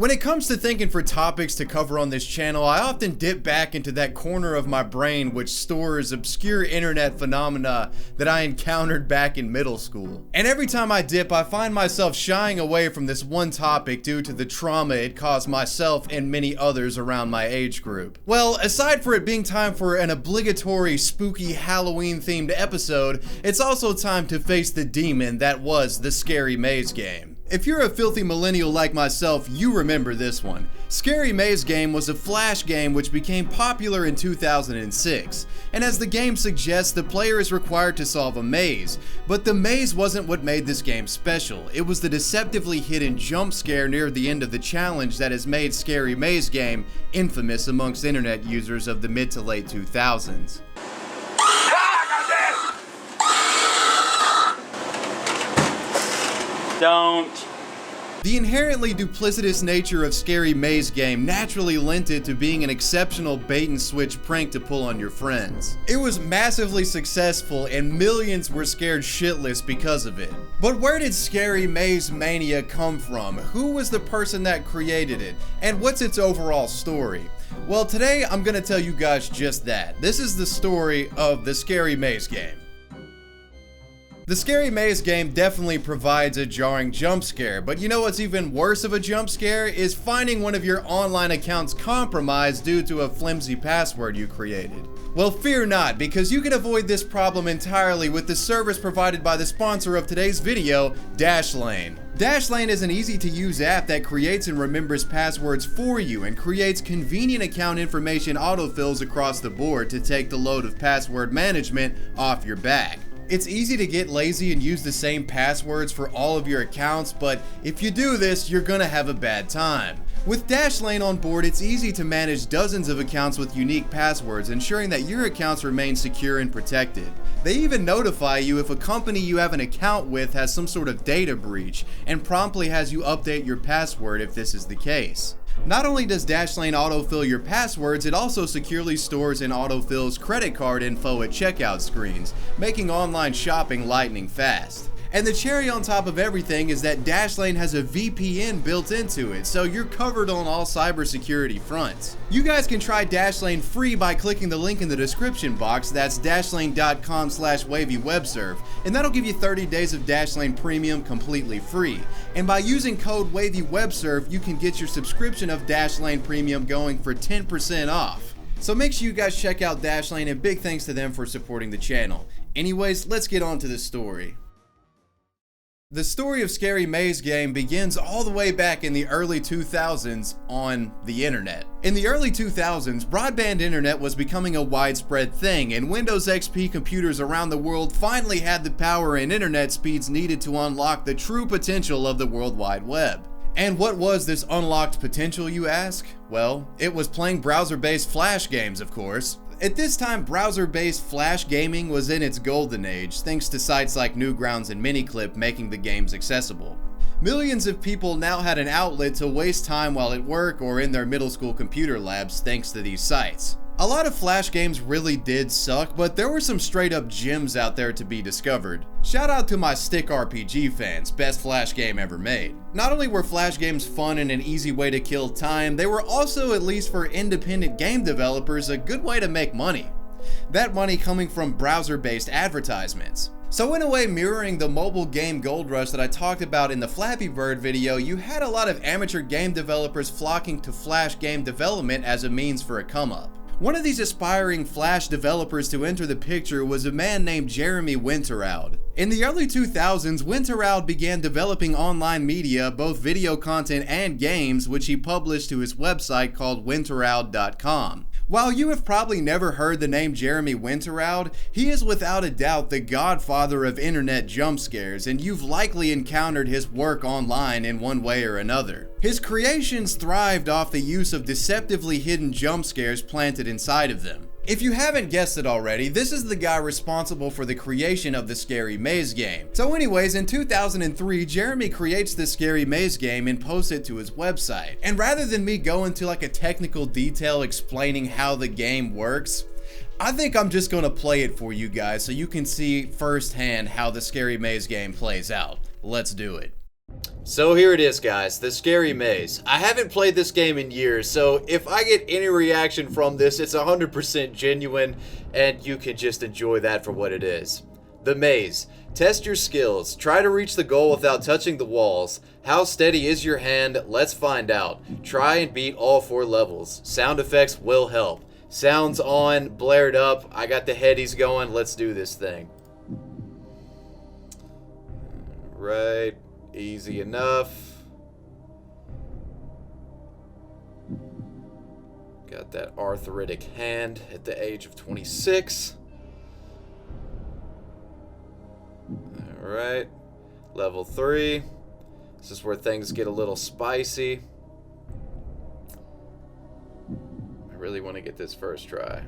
When it comes to thinking for topics to cover on this channel, I often dip back into that corner of my brain which stores obscure internet phenomena that I encountered back in middle school. And every time I dip, I find myself shying away from this one topic due to the trauma it caused myself and many others around my age group. Well, aside for it being time for an obligatory spooky Halloween themed episode, it's also time to face the demon that was the Scary Maze game. If you're a filthy millennial like myself, you remember this one. Scary Maze game was a flash game which became popular in 2006. And as the game suggests, the player is required to solve a maze. But the maze wasn't what made this game special. It was the deceptively hidden jump scare near the end of the challenge that has made Scary Maze game infamous amongst internet users of the mid to late 2000s. Don't. The inherently duplicitous nature of Scary Maze game naturally lent it to being an exceptional bait and switch prank to pull on your friends. It was massively successful and millions were scared shitless because of it. But where did Scary Maze mania come from? Who was the person that created it? And what's its overall story? Well, today I'm gonna tell you guys just that. This is the story of the Scary Maze game. The Scary Maze game definitely provides a jarring jump scare, but you know what's even worse of a jump scare is finding one of your online accounts compromised due to a flimsy password you created. Well, fear not, because you can avoid this problem entirely with the service provided by the sponsor of today's video, Dashlane. Dashlane is an easy-to-use app that creates and remembers passwords for you and creates convenient account information autofills across the board to take the load of password management off your back. It's easy to get lazy and use the same passwords for all of your accounts, but if you do this, you're gonna have a bad time. With Dashlane on board, it's easy to manage dozens of accounts with unique passwords, ensuring that your accounts remain secure and protected. They even notify you if a company you have an account with has some sort of data breach, and promptly has you update your password if this is the case. Not only does Dashlane autofill your passwords, it also securely stores and autofills credit card info at checkout screens, making online shopping lightning fast. And the cherry on top of everything is that Dashlane has a VPN built into it, so you're covered on all cybersecurity fronts. You guys can try Dashlane free by clicking the link in the description box. That's dashlane.com/wavywebsurf, and that'll give you 30 days of Dashlane Premium completely free. And by using code wavywebsurf, you can get your subscription of Dashlane Premium going for 10% off. So make sure you guys check out Dashlane, and big thanks to them for supporting the channel. Anyways, let's get on to the story. The story of Scary Maze game begins all the way back in the early 2000s on the internet. In the early 2000s, broadband internet was becoming a widespread thing, and Windows XP computers around the world finally had the power and internet speeds needed to unlock the true potential of the World Wide Web. And what was this unlocked potential, you ask? Well, it was playing browser-based flash games, of course. At this time, browser-based flash gaming was in its golden age, thanks to sites like Newgrounds and Miniclip making the games accessible. Millions of people now had an outlet to waste time while at work or in their middle school computer labs thanks to these sites. A lot of flash games really did suck, but there were some straight up gems out there to be discovered. Shout out to my Stick RPG fans, best flash game ever made. Not only were flash games fun and an easy way to kill time, they were also, at least for independent game developers, a good way to make money. That money coming from browser-based advertisements. So in a way, mirroring the mobile game gold rush that I talked about in the Flappy Bird video, you had a lot of amateur game developers flocking to flash game development as a means for a come-up. One of these aspiring Flash developers to enter the picture was a man named Jeremy Winterowd. In the early 2000s, Winterowd began developing online media, both video content and games, which he published to his website called winterowd.com. While you have probably never heard the name Jeremy Winterowd, he is without a doubt the godfather of internet jump scares, and you've likely encountered his work online in one way or another. His creations thrived off the use of deceptively hidden jump scares planted inside of them. If you haven't guessed it already, this is the guy responsible for the creation of the Scary Maze game. So anyways, in 2003, Jeremy creates the Scary Maze game and posts it to his website. And rather than me go into like a technical detail explaining how the game works, I think I'm just gonna play it for you guys so you can see firsthand how the Scary Maze game plays out. Let's do it. So here it is, guys, the Scary Maze. I haven't played this game in years, so if I get any reaction from this, it's 100% genuine, and you can just enjoy that for what it is. The Maze. Test your skills. Try to reach the goal without touching the walls. How steady is your hand? Let's find out. Try and beat all 4 levels. Sound effects will help. Sounds on, blared up. I got the headies going. Let's do this thing. Right. Easy enough. Got that arthritic hand at the age of 26. Alright. Level 3. This is where things get a little spicy. I really want to get this first try.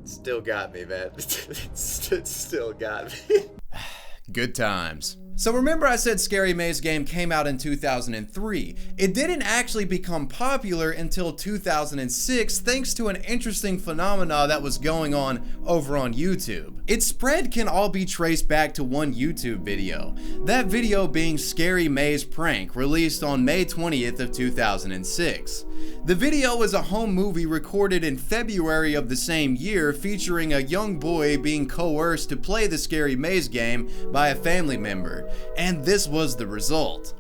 Still got me, man. It still got me. Good times. So remember I said Scary Maze game came out in 2003. It didn't actually become popular until 2006 thanks to an interesting phenomena that was going on over on YouTube. Its spread can all be traced back to one YouTube video. That video being Scary Maze Prank, released on May 20th of 2006. The video was a home movie recorded in February of the same year featuring a young boy being coerced to play the Scary Maze game by a family member. And this was the result.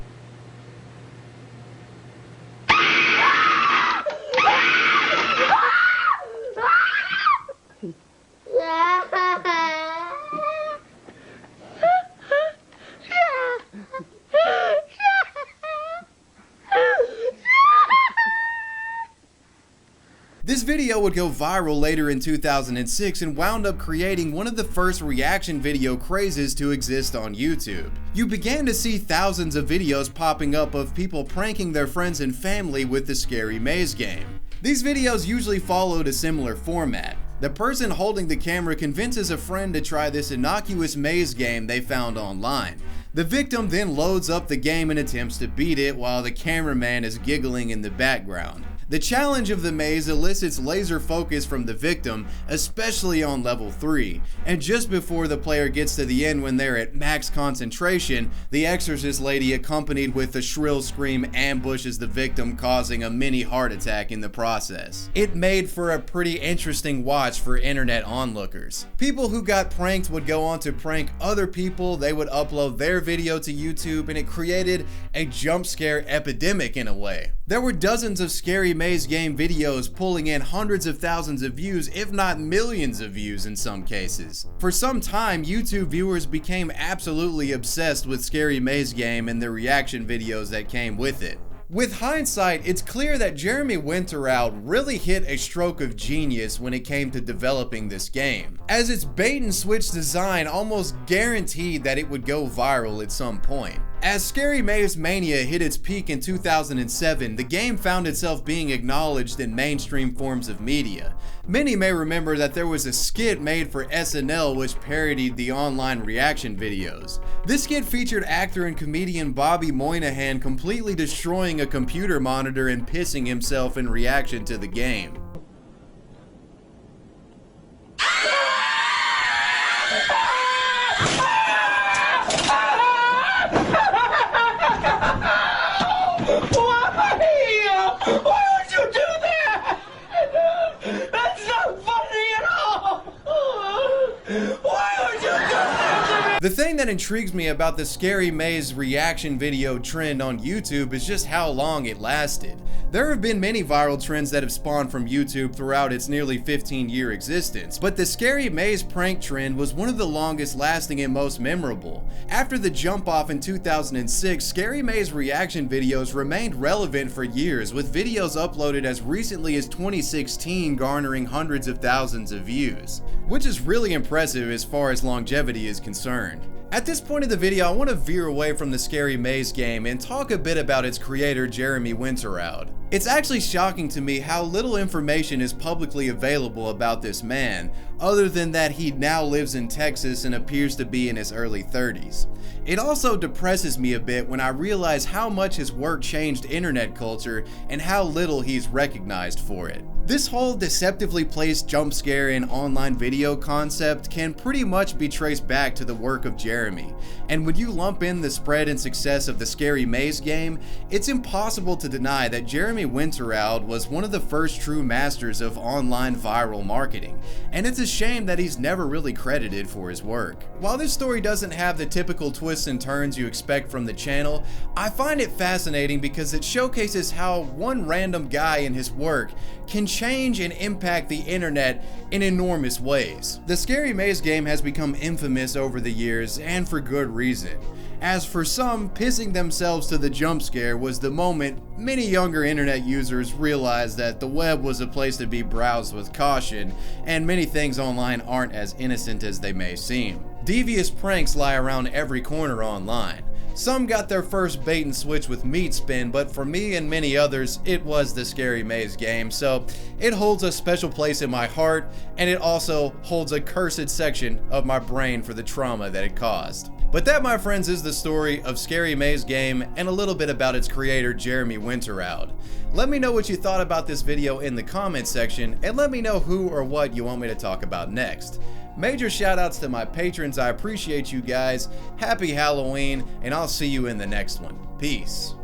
This video would go viral later in 2006 and wound up creating one of the first reaction video crazes to exist on YouTube. You began to see thousands of videos popping up of people pranking their friends and family with the Scary Maze game. These videos usually followed a similar format. The person holding the camera convinces a friend to try this innocuous maze game they found online. The victim then loads up the game and attempts to beat it while the cameraman is giggling in the background. The challenge of the maze elicits laser focus from the victim, especially on level 3, and just before the player gets to the end when they're at max concentration, the exorcist lady accompanied with a shrill scream ambushes the victim, causing a mini heart attack in the process. It made for a pretty interesting watch for internet onlookers. People who got pranked would go on to prank other people, they would upload their video to YouTube, and it created a jump scare epidemic in a way. There were dozens of Scary Maze game videos pulling in hundreds of thousands of views, if not millions of views in some cases. For some time, YouTube viewers became absolutely obsessed with Scary Maze game and the reaction videos that came with it. With hindsight, it's clear that Jeremy Winterout really hit a stroke of genius when it came to developing this game, as its bait and switch design almost guaranteed that it would go viral at some point. As Scary Maze Mania hit its peak in 2007, the game found itself being acknowledged in mainstream forms of media. Many may remember that there was a skit made for SNL which parodied the online reaction videos. This skit featured actor and comedian Bobby Moynihan completely destroying a computer monitor and pissing himself in reaction to the game. The thing that intrigues me about the Scary Maze reaction video trend on YouTube is just how long it lasted. There have been many viral trends that have spawned from YouTube throughout its nearly 15-year existence, but the Scary Maze prank trend was one of the longest lasting and most memorable. After the jump off in 2006, Scary Maze reaction videos remained relevant for years, with videos uploaded as recently as 2016 garnering hundreds of thousands of views, which is really impressive as far as longevity is concerned. At this point of the video, I want to veer away from the Scary Maze game and talk a bit about its creator, Jeremy Winterowd. It's actually shocking to me how little information is publicly available about this man, other than that he now lives in Texas and appears to be in his early 30s. It also depresses me a bit when I realize how much his work changed internet culture and how little he's recognized for it. This whole deceptively placed jump scare in online video concept can pretty much be traced back to the work of Jeremy, and when you lump in the spread and success of the Scary Maze game, it's impossible to deny that Jeremy Winterowd was one of the first true masters of online viral marketing, and it's a shame that he's never really credited for his work. While this story doesn't have the typical twists and turns you expect from the channel, I find it fascinating because it showcases how one random guy in his work can change and impact the internet in enormous ways. The Scary Maze game has become infamous over the years, and for good reason. As for some, pissing themselves to the jump scare was the moment many younger internet users realized that the web was a place to be browsed with caution, and many things online aren't as innocent as they may seem. Devious pranks lie around every corner online. Some got their first bait and switch with meat spin, but for me and many others, it was the Scary Maze game, so it holds a special place in my heart, and it also holds a cursed section of my brain for the trauma that it caused. But that, my friends, is the story of Scary Maze game and a little bit about its creator, Jeremy Winterowd. Let me know what you thought about this video in the comment section, and let me know who or what you want me to talk about next. Major shoutouts to my patrons, I appreciate you guys. Happy Halloween, and I'll see you in the next one. Peace.